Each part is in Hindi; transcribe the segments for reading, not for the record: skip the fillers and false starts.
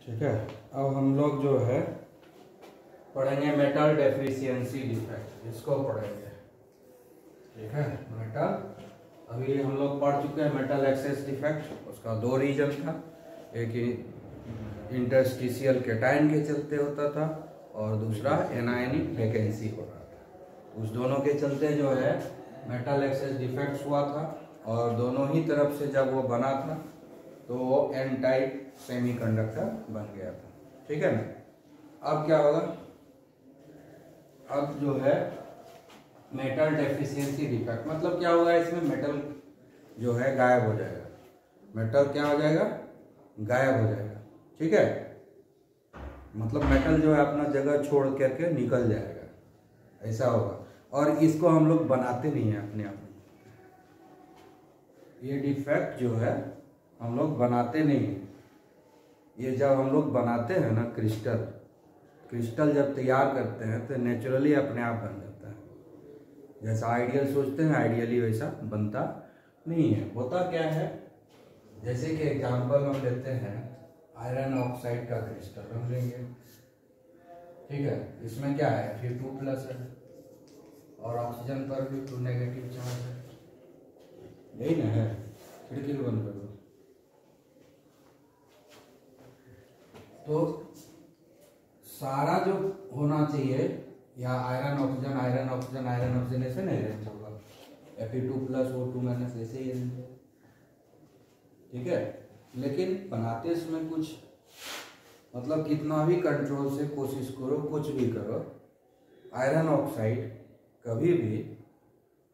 ठीक है। अब हम लोग जो है पढ़ेंगे मेटल डेफिशिएंसी डिफेक्ट, इसको पढ़ेंगे। ठीक है, मेटल अभी हम लोग पढ़ चुके हैं मेटल एक्सेस डिफेक्ट। उसका दो रीजन था, एक इंटरस्टिशियल कैटायन के चलते होता था और दूसरा एनायनिक वैकेंसी हो रहा था। उस दोनों के चलते जो है मेटल एक्सेस डिफेक्ट्स हुआ था और दोनों ही तरफ से जब वो बना था तो वो एन टाइप सेमीकंडक्टर बन गया था। ठीक है ना। अब क्या होगा, अब जो है मेटल डेफिशिएंसी डिफेक्ट मतलब क्या होगा, इसमें मेटल जो है गायब हो जाएगा। मेटल क्या हो जाएगा, गायब हो जाएगा। ठीक है, मतलब मेटल जो है अपना जगह छोड़ करके निकल जाएगा, ऐसा होगा। और इसको हम लोग बनाते नहीं हैं अपने आप। ये डिफेक्ट जो है हम लोग बनाते नहीं हैं। ये जब हम लोग बनाते हैं ना क्रिस्टल जब तैयार करते हैं तो नेचुरली अपने आप बन जाता है। जैसा आइडियल सोचते हैं आइडियली वैसा बनता नहीं है। होता क्या है, जैसे कि एग्जांपल हम लेते हैं आयरन ऑक्साइड का क्रिस्टल हम लेंगे। ठीक है, इसमें क्या है Fe2+ है और ऑक्सीजन पर भी 2 नेगेटिव चार्ज है। यही ना है, खिड़की बंद कर दो। तो सारा जो होना चाहिए या iron oxygen iron oxygen iron oxygen ऐसे नहीं रहता होगा, Fe2+ O2- ऐसे ही है। ठीक है, लेकिन बनाते इसमें कुछ मतलब कितना भी कंट्रोल से कोशिश करो, कुछ भी करो, आयरन ऑक्साइड कभी भी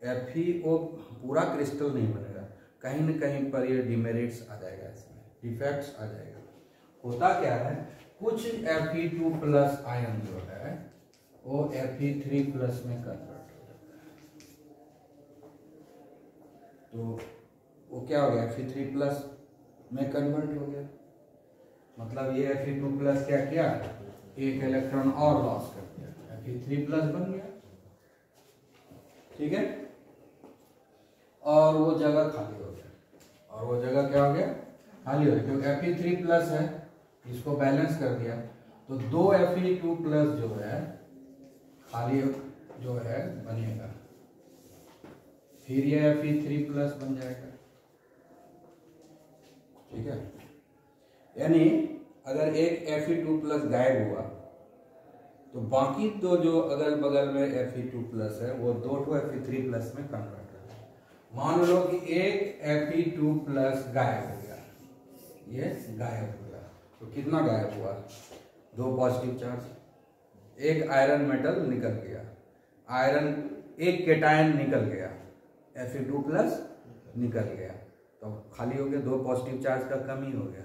FeO पूरा क्रिस्टल नहीं बनेगा। कहीं न कहीं पर ये डिमेरिट्स आ जाएगा, इसमें डिफेक्ट्स आ जाएगा। होता क्या है, कुछ Fe2+ आयन जो है वो Fe3+ में कन्वर्ट हो जाता है। तो वो क्या हो गया, Fe3+ में कन्वर्ट हो गया। मतलब ये Fe2+ क्या किया, एक इलेक्ट्रॉन और लॉस कर दिया, Fe3+ बन गया। ठीक है, और वो जगह खाली हो गया। और वो जगह क्या हो गया, खाली हो गया, क्योंकि Fe3+ है, इसको बैलेंस कर दिया तो 2 Fe2+ जो है खाली जो है बनेगा, फिर ये Fe3+ बन जाएगा। ठीक है, यानी अगर एक Fe2+ गायब हुआ तो बाकी तो जो अगल बगल में Fe2+ है वो 2 Fe3+ में कन्वर्ट हो जाए। मान लो कि एक Fe2+ गायब हो गया, ये गायब हो गया तो कितना गायब हुआ, 2 पॉजिटिव चार्ज, एक आयरन मेटल निकल गया, आयरन एक कैटायन निकल गया, Fe2+ निकल गया, तो खाली हो गया, 2 पॉजिटिव चार्ज का कमी हो गया।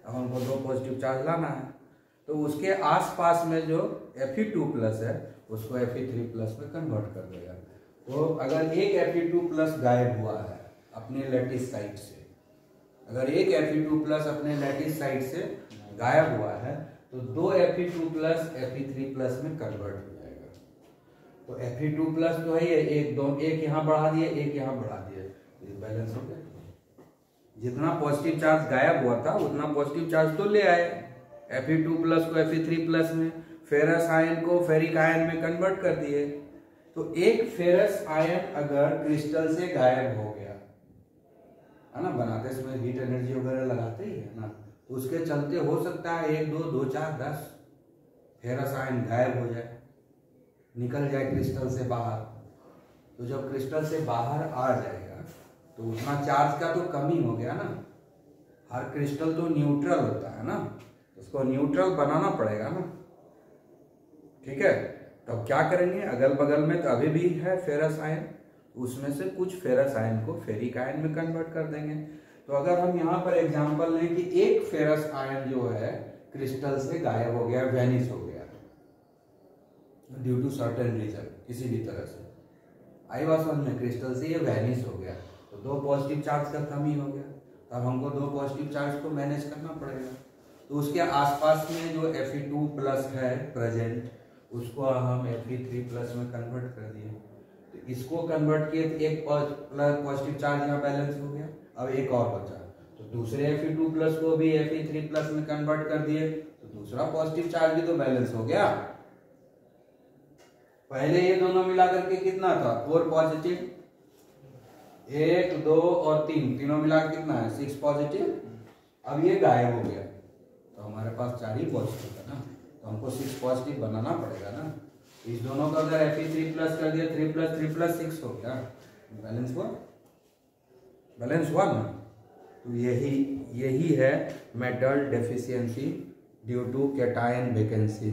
अब हमको 2 पॉजिटिव चार्ज लाना है तो उसके आसपास में जो Fe2+ है उसको Fe3+ में कन्वर्ट कर देगा। तो अगर एक Fe2+ गायब हुआ है अपने लैटिस साइड से, अगर एक Fe2+ अपने लैटिस साइड से गायब हुआ है तो 2 Fe2+ Fe3+ में कन्वर्ट हो जाएगा। तो Fe2+ तो है एक यहाँ बढ़ा दिए, एक यहाँ बढ़ा दिए, बैलेंस हो गया। जितना पॉजिटिव चार्ज गायब हुआ था उतना पॉजिटिव चार्ज तो ले आए, Fe2+ को Fe3+ में, फेरस आयन को फेरिक आयन में कन्वर्ट कर दिए। तो एक फेरस आयन अगर क्रिस्टल से गायब हो गया है ना, बनाते समय हीट एनर्जी वगैरह लगाते ही है ना, तो उसके चलते हो सकता है 1 2 2 4 10 फेरस आयन गायब हो जाए, निकल जाए क्रिस्टल से बाहर। तो जब क्रिस्टल से बाहर आ जाएगा तो उतना चार्ज का तो कमी हो गया ना। हर क्रिस्टल तो न्यूट्रल होता है ना, उसको न्यूट्रल बनाना पड़ेगा ना। ठीक है, तब क्या करेंगे, अगल बगल में तो अभी भी है फेरस आयन, उसमें से कुछ फेरस आयन को फेरिक आयन में कन्वर्ट कर देंगे। तो अगर हम यहाँ पर एग्जांपल लें कि एक फेरस आयन जो है क्रिस्टल से गायब हो गया, वैनिश हो गया ड्यू टू सर्टेन रीजन, किसी भी तरह से आई वाज वन में क्रिस्टल से ये वैनिश हो गया, तो 2 पॉजिटिव चार्ज का कमी हो गया। तब हमको 2 पॉजिटिव चार्ज को मैनेज करना पड़ेगा। तो उसके आसपास में जो Fe2+ है प्रेजेंट, उसको हम Fe3+ में कन्वर्ट कर दिए। तो इसको कन्वर्ट किए तो एक पॉजिटिव चार्ज यहाँ बैलेंस हो गया, अब एक और बचा, तो दूसरे Fe2+ को भी Fe3+ में कन्वर्ट कर दिए तो दूसरा पॉजिटिव चार्ज भी तो बैलेंस हो गया। पहले ये दोनों मिलाकर के कितना था 4 पॉजिटिव, 1 2 और 3 तीनों मिलाकर कितना है 6 पॉजिटिव। अब ये गायब हो गया तो हमारे पास 4 ही पॉजिटिव है ना, तो हमको 6 पॉजिटिव बनाना पड़ेगा ना। इस दोनों का अगर Fe3+ कर दिया 3+3+6 हो गया, बैलेंस हुआ ना। तो यही है metal deficiency due to cation vacancy.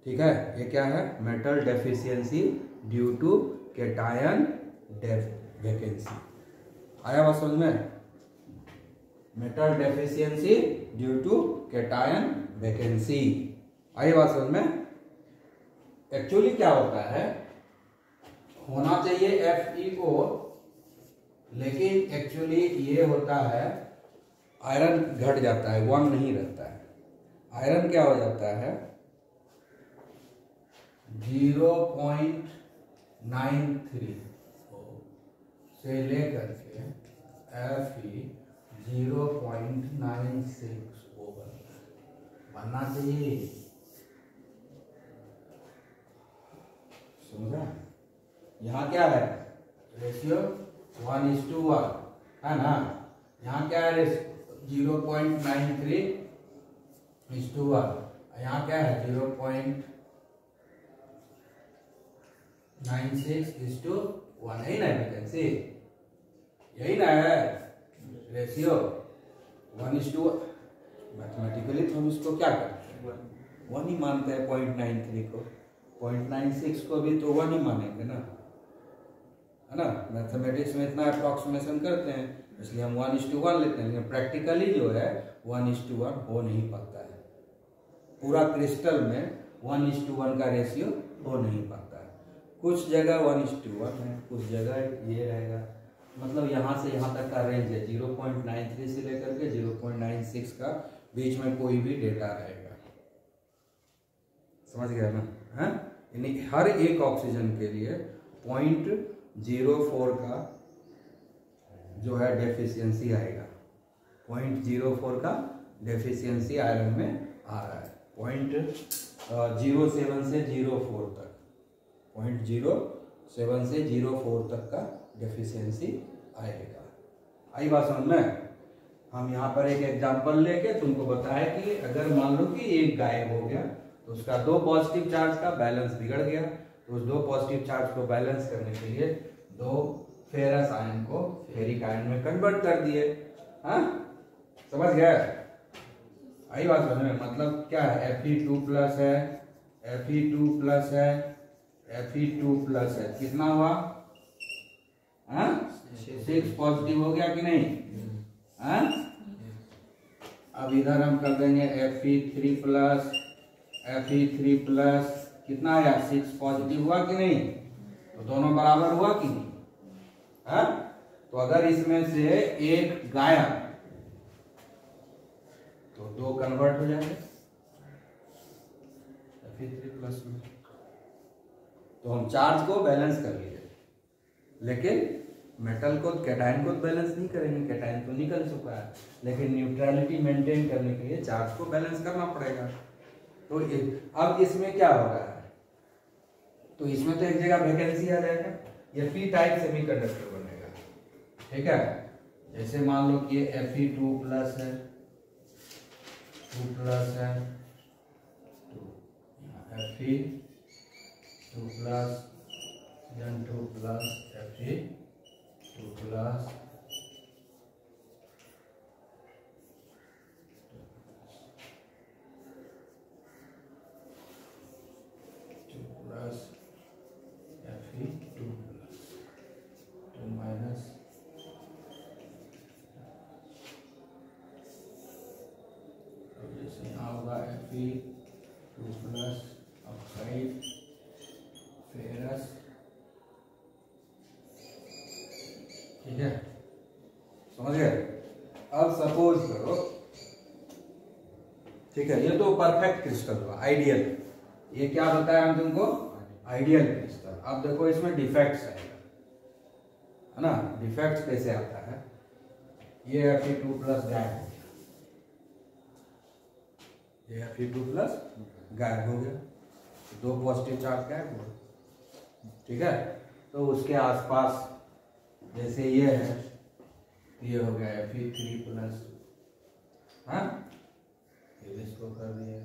ठीक है, ये क्या है metal deficiency due to cation vacancy. आया बात समझ में? Metal deficiency due to cation vacancy, आई बात समझ में? एक्चुअली क्या होता है, होना चाहिए FeO, लेकिन एक्चुअली ये होता है आयरन घट जाता है, 1 नहीं रहता है। आयरन क्या हो जाता है 0.93 से लेकर के Fe 0.96 बनना चाहिए, समझा? यहाँ क्या है रेशियो 1:1 है ना, यहाँ क्या है 0.93:1, यहाँ क्या है 0.96:1, यही ना वैकेंसी, यही ना है रेशियो 1:1। मैथमेटिकली तो हम इसको क्या करते हैं 1 ही मानते हैं, 0.93 को, 0.96 को भी तो 1 ही मानेंगे ना, है ना। मैथमेटिक्स में इतना अप्रॉक्सीमेशन करते हैं इसलिए हम 1:1 लेते हैं, लेकिन प्रैक्टिकली जो है 1:1 हो नहीं पाता है। पूरा क्रिस्टल में 1:1 का रेशियो हो नहीं पाता है। कुछ जगह 1:1 है, कुछ जगह ये रहेगा, मतलब यहाँ से यहाँ तक का रेंज है 0.93 से लेकर के 0.96 का बीच में कोई भी डेटा रहेगा, समझ गया ना? है यानी हर एक ऑक्सीजन के लिए 0.04 का जो है डेफिशिएंसी आएगा, 0.04 का डेफिशिएंसी आयरन में आ रहा है। 0.07 से 0.4 तक, 0.07 से 0.4 तक का डेफिशिएंसी आएगा। आई बात समझ में? हम यहाँ पर एक एग्जांपल लेके तुमको बताया कि अगर मान लो कि एक गायब हो गया तो उसका 2 पॉजिटिव चार्ज का बैलेंस बिगड़ गया, तो उस 2 पॉजिटिव चार्ज को बैलेंस करने के लिए 2 फेरस आयन को फेरिक आयन में कन्वर्ट कर दिए। हाँ समझ गया? आई बात समझ में? मतलब क्या है Fe2+ है, Fe2+ है, Fe2+ है, कितना हुआ? 6 पॉजिटिव हो गया कि नहीं? हाँ अब इधर हम कर देंगे Fe3+, Fe3+ कितना आया 6 पॉजिटिव हुआ कि नहीं? तो दोनों बराबर हुआ कि नहीं? हाँ तो अगर इसमें से एक गायब तो 2 कन्वर्ट हो जाएंगे Fe3+ में। तो हम चार्ज को बैलेंस कर लिए, लेकिन मेटल को कैटायन को बैलेंस नहीं करेंगे, कैटायन तो निकल चुका है, लेकिन न्यूट्रलिटी मेंटेन करने के लिए चार्ज को बैलेंस करना पड़ेगा। तो अब इसमें क्या हो रहा है, तो इसमें तो एक जगह वैकेंसी आ जाएगा, ये पी टाइप सेमीकंडक्टर बनेगा। ठीक है, जैसे मान लो कि ये Fe2+ है, 2+ है, तो Fe2+, then 2+, Fe2+, Fe2+ oxide ferrous. ठीक है, समझ गए? अब सपोज करो, ठीक है, ये तो परफेक्ट क्रिस्टल हुआ, आइडियल। ये क्या बताया हम तुमको? Ideal crystal. अब देखो इसमें डिफेक्ट्स आएगा, है ना। डिफेक्ट्स कैसे आता है, ये Fe2 प्लस गायब हो गया, ये Fe2 प्लस गायब हो गया, दो पॉजिटिव चार्ज गायब हो गया। ठीक है, तो उसके आसपास जैसे ये है, ये हो गया Fe3 प्लस, हाँ ये इसको कर दिया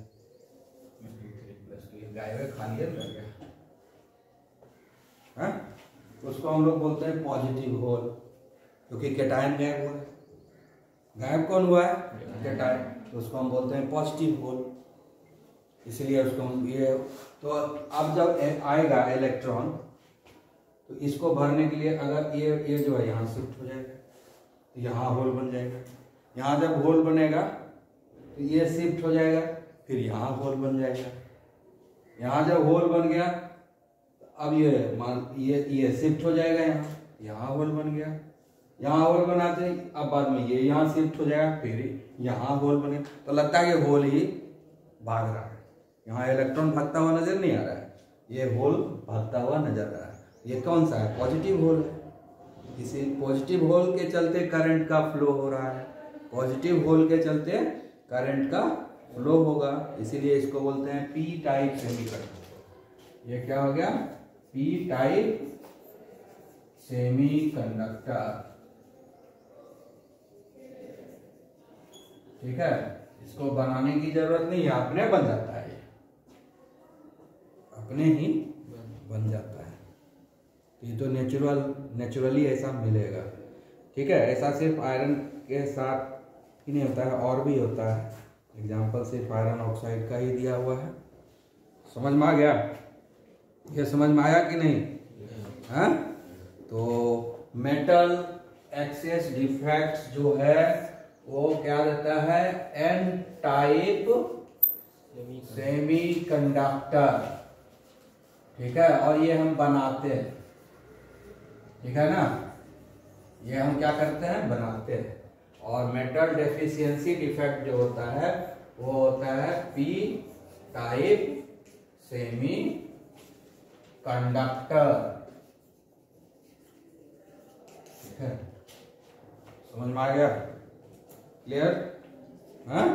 Fe3 प्लस, तो ये गायब है, खाली है, लग गया। हाँ, उसको हम लोग बोलते हैं पॉजिटिव होल, क्योंकि कैटायन गायब हुआ है। गायब कौन हुआ है? कैटायन, तो उसको हम बोलते हैं पॉजिटिव होल, इसलिए उसको हम ये। तो अब जब आएगा इलेक्ट्रॉन, तो इसको भरने के लिए अगर ये जो है यहाँ शिफ्ट हो जाएगा, तो यहाँ होल बन जाएगा। यहाँ जब होल बनेगा तो ये शिफ्ट हो जाएगा, फिर यहाँ होल बन जाएगा। यहाँ जब होल बन गया, अब ये शिफ्ट हो जाएगा, यहाँ होल बन गया। यहाँ होल बनाते अब बाद में ये यहाँ शिफ्ट हो जाएगा, फिर यहाँ होल बने, तो लगता है कि होल ही भाग रहा है। यहाँ इलेक्ट्रॉन भागता हुआ नजर नहीं आ रहा है, ये होल भागता हुआ नजर आ रहा है। ये कौन सा है? पॉजिटिव होल है। इसी पॉजिटिव होल के चलते करंट का फ्लो हो रहा है, पॉजिटिव होल के चलते करंट का फ्लो होगा, इसीलिए इसको बोलते हैं पी टाइप सेमीकंडक्टर। ये क्या हो गया? P type semiconductor. ठीक है, इसको बनाने की जरूरत नहीं है, अपने बन जाता है, ये अपने ही बन जाता है। ये तो नेचुरली ऐसा मिलेगा। ठीक है, ऐसा सिर्फ आयरन के साथ ही नहीं होता है, और भी होता है। एग्जाम्पल सिर्फ आयरन ऑक्साइड का ही दिया हुआ है। समझ में आ गया? ये समझ में आया कि नहीं? हाँ, तो मेटल एक्सेस डिफेक्ट्स जो है वो क्या देता है? N type semiconductor. ठीक है, और ये हम बनाते हैं, ठीक है ना, ये हम क्या करते हैं? बनाते हैं। और मेटल डेफिशिएंसी डिफेक्ट जो होता है वो होता है पी टाइप सेमी कंडक्टर। ठीक है, समझ में आ गया? क्लियर? हाँ,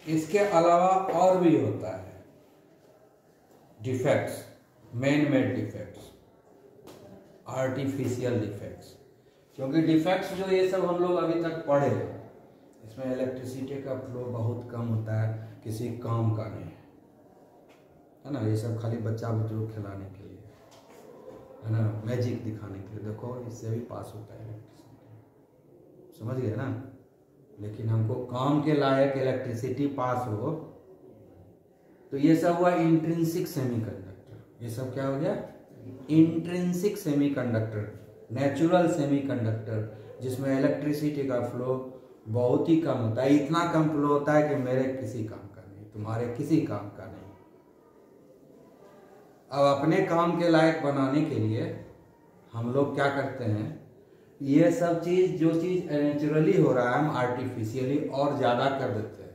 इसके अलावा और भी होता है defects, man made defects, artificial defects. क्योंकि डिफेक्ट्स जो ये सब हम लोग अभी तक पढ़े, इसमें इलेक्ट्रिसिटी का फ्लो बहुत कम होता है, किसी काम का नहीं है ना। ये सब खाली बच्चा बुजुर्ग खिलाने के लिए है ना, मैजिक दिखाने के लिए। देखो इससे भी पास होता है इलेक्ट्रिसिटी, समझ गए ना। लेकिन हमको काम के लायक इलेक्ट्रिसिटी पास हो, तो ये सब हुआ इंट्रिंसिक सेमीकंडक्टर। ये सब क्या हो गया? इंट्रिंसिक सेमीकंडक्टर, नेचुरल सेमीकंडक्टर, जिसमें इलेक्ट्रिसिटी का फ्लो बहुत ही कम होता है। इतना कम फ्लो होता है कि मेरे किसी काम का नहीं, तुम्हारे किसी काम का नहीं। अब अपने काम के लायक बनाने के लिए हम लोग क्या करते हैं? ये सब चीज, जो चीज नेचुरली हो रहा है, हम आर्टिफिशियली और ज्यादा कर देते हैं।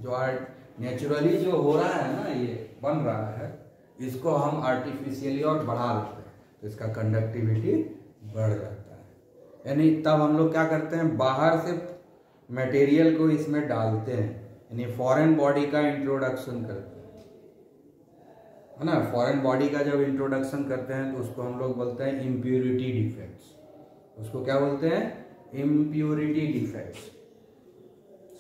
जो नेचुरली जो हो रहा है ना, ये बन रहा है, इसको हम आर्टिफिशियली और बढ़ा देते हैं, तो इसका कंडक्टिविटी बढ़ जाता है। यानी तब हम लोग क्या करते हैं? बाहर से मटेरियल को इसमें डालते हैं, यानी फॉरेन बॉडी का इंट्रोडक्शन करते हैं, है ना। फॉरेन बॉडी का जब इंट्रोडक्शन करते हैं तो उसको हम लोग बोलते हैं इम्प्योरिटी डिफेक्ट्स। उसको क्या बोलते हैं? Impurity defects.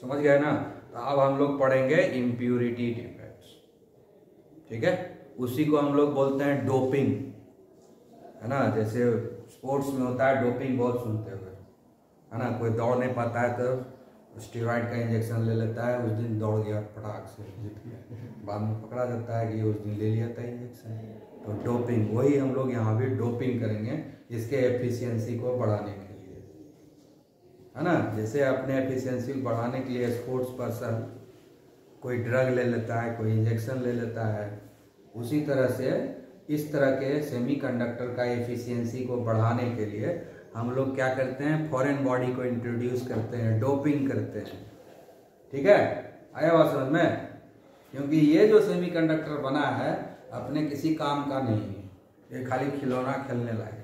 समझ गए ना? तो अब हम लोग पढ़ेंगे इम्प्योरिटी डिफेक्ट्स। ठीक है, उसी को हम लोग बोलते हैं डोपिंग, है ना। जैसे स्पोर्ट्स में होता है डोपिंग, बहुत सुनते हो, है ना। कोई दौड़ नहीं पाता है तो स्टेरॉइड का इंजेक्शन ले लेता है, उस दिन दौड़ गया, फटाक से जीत गया, बाद में पकड़ा जाता है कि उस दिन ले लिया था इंजेक्शन। तो डोपिंग, वही हम लोग यहाँ भी डोपिंग करेंगे, इसके एफिशिएंसी को बढ़ाने के लिए, है ना। जैसे अपने एफिशिएंसी को बढ़ाने के लिए स्पोर्ट्स पर्सन कोई ड्रग ले लेता है, कोई इंजेक्शन ले लेता है, उसी तरह से इस तरह के सेमीकंडक्टर का एफिशिएंसी को बढ़ाने के लिए हम लोग क्या करते हैं? फॉरेन बॉडी को इंट्रोड्यूस करते हैं, डोपिंग करते हैं। ठीक है, आया बात समझ में? क्योंकि ये जो सेमीकंडक्टर बना है अपने किसी काम का नहीं है, ये खाली खिलौना खेलने लायक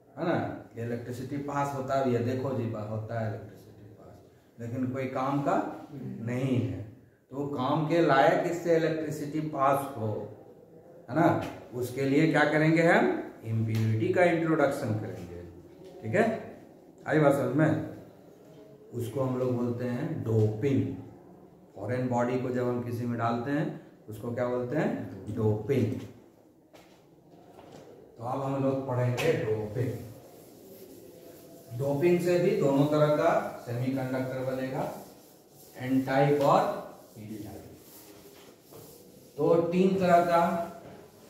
है ना। इलेक्ट्रिसिटी पास होता है, ये देखो जी होता है इलेक्ट्रिसिटी पास, लेकिन कोई काम का नहीं है। तो काम के लायक इससे इलेक्ट्रिसिटी पास हो, है ना, उसके लिए क्या करेंगे हम, इम्प्योरिटी का इंट्रोडक्शन करेंगे। ठीक है, आई बात समझ में? उसको हम लोग बोलते हैं डोपिंग। फॉरेन बॉडी को जब हम किसी में डालते हैं उसको क्या बोलते हैं, डोपिंग। तो अब हम लोग पढ़ेंगे डोपिंग। डोपिंग से भी दोनों तरह का सेमीकंडक्टर बनेगा, एन टाइप और पी टाइप। तो 3 तरह का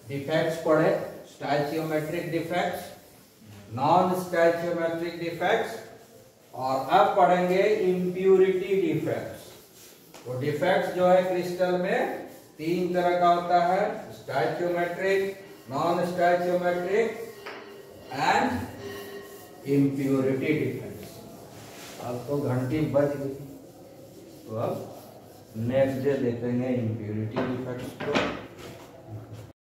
डिफेक्ट्स पढ़े, स्टैचियोमेट्रिक डिफेक्ट्स, नॉन स्टैचियोमेट्रिक डिफेक्ट्स, और अब पढ़ेंगे इम्प्यूरिटी डिफेक्ट्स। तो डिफेक्ट्स जो है क्रिस्टल में 3 तरह का होता है, स्टैचियोमेट्रिक, नॉन स्टैचियोमेट्रिक एंड इम्प्यूरिटी डिफेक्ट्स। अब तो घंटी बज गई, तो अब नेक्स्ट डे देखेंगे इम्प्यूरिटी डिफेक्ट।